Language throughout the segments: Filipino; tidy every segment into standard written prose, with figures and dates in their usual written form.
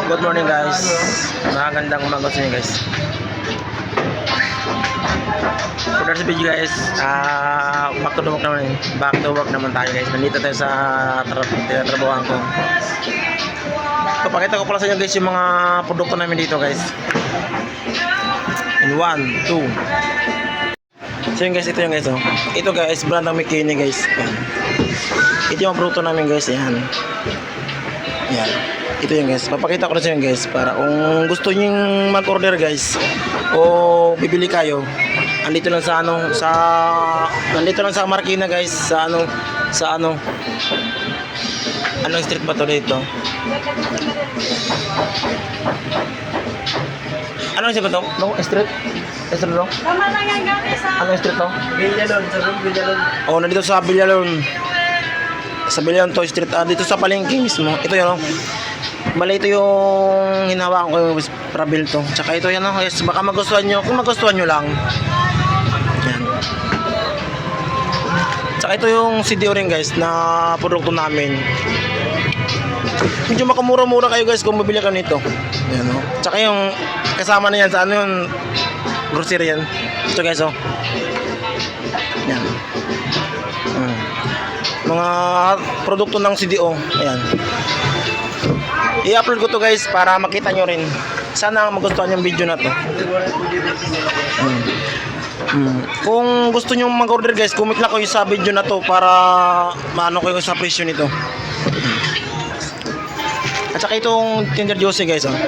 Good morning guys. Magandang umaga sa inyo guys. For this video guys, back to work naman. Back to work naman tayo guys. Nandito tayo sa trabahoan ko. Papakita ko pala sa inyo guys yung mga produkto namin dito guys. In 1, 2. So yun guys, ito yung guys oh. Ito guys, brand ng Mikini guys. Yan. Ito yung produkto namin guys. Yan. Yan. Ito yung guys, papakita ko na sa inyo guys para kung gusto niyo mag-order guys o bibili kayo, andito lang sa nandito lang sa Marikina guys, anong street ba to dito? Anong street ba to? No, street? Street no? Tama lang yan guys. Anong street to? Villalon, sa Villalon. Oh, nandito sa Villalon. Sa Villalon to street, dito sa palengke mismo. Ito yun oh. Bali ito yung hinawakan ko yung Prabil to. Tsaka ito yan oh, yes, baka magustuhan nyo. Kung magustuhan nyo lang. Yan. Tsaka ito yung CDO rin guys na produkto namin. Medyo makamura-mura kayo guys kung mabili ka nito. Yan oh. Tsaka yung kasama na yan sa ano yung grocery yan. Ito guys oh. Yan. Mga produkto ng CDO. Ayan. I-upload ko to guys para makita nyo rin. Sana magustuhan yung video na to. Kung gusto nyo mag-order guys, comment lang kayo sa video na to para maano kayo sa presyo nito. At saka itong Tender Juicy guys oh.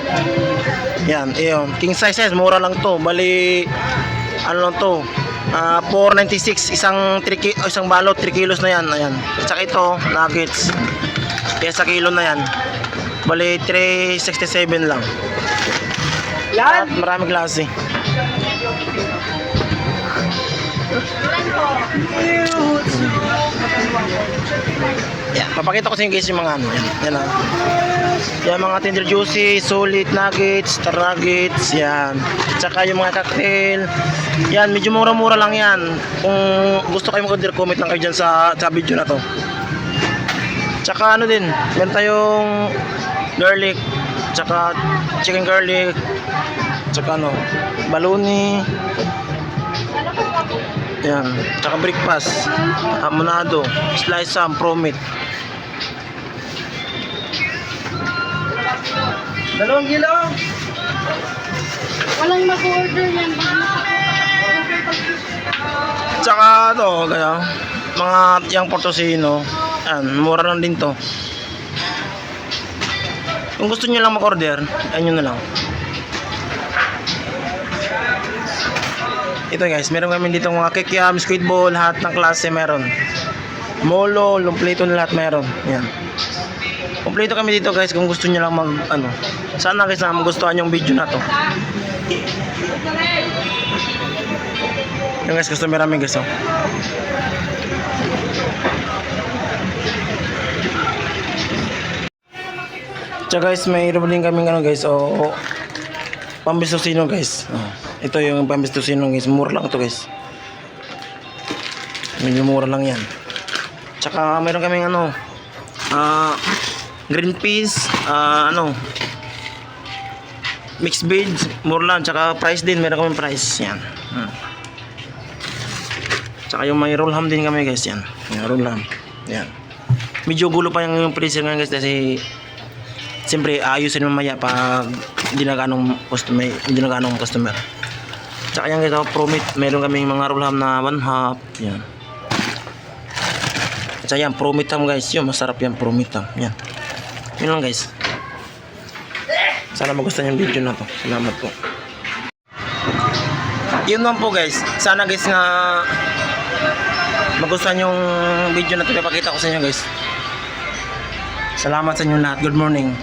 Yan, ayun. King size mura lang to. Bali ano lang to, 496 isang balot 3 kilos na yan. Ayan. At saka ito nuggets. Kaya sa kilo na yan. Bali 367 lang. At maraming klase. Yan, papakita ko sa inyo guys yung mga ano yan. Yan ah. Yan mga Tender Juicy, solid nuggets, star nuggets, yan. Tsaka yung mga cocktail. Yan, medyo mura-mura lang yan. Kung gusto kayo mag-order, comment lang kayo dyan sa video na to. Tsaka ano din, meron tayong garlic, tsaka chicken garlic, tsaka ano, baloney. Yan, tsaka breakfast, amonado, slice ham, promit. 2 kilo. Walang mag-order yan. Tsaka ano, kaya mga yang Portosino, yan, mura lang din to. Kung gusto niyo lang mag-order, ayun na lang. Ito guys, meron kami dito mga kikiam, squid ball, lahat ng klase meron. Molo, lumpleto na lahat meron. Yan. Kompleto kami dito guys kung gusto niyo lang mag ano. Sana guys na magustuhan yung video na to. Yung guys, customer namin guys oh. Tsaka guys, may din kaming ano guys, oh, pambistosino guys. Oh, ito yung pambistosino guys, mura lang to guys. Medyo mura lang yan. Tsaka mayroon kaming ano, green peas, ano, mixed veg, mura lang. Tsaka price din, mayroon kaming price yan. Tsaka yung may roll ham din kami guys yan. Yung roll ham. Yan. Medyo gulo pa yung freezer nga guys kasi siyempre ayusin mamaya pag hindi na ganong customer. Tsaka yan guys, promit, meron kaming mga roll ham na 1/2. Yan. At yan, promit ham guys, yun masarap yan, promit ham. Yan. Yun lang guys. Sana magustuhan yung video na to. Salamat po. Yun lang po guys. Sana guys na magustuhan yung video na to, ipakita ko sa inyo guys. Salamat sa inyo lahat. Good morning.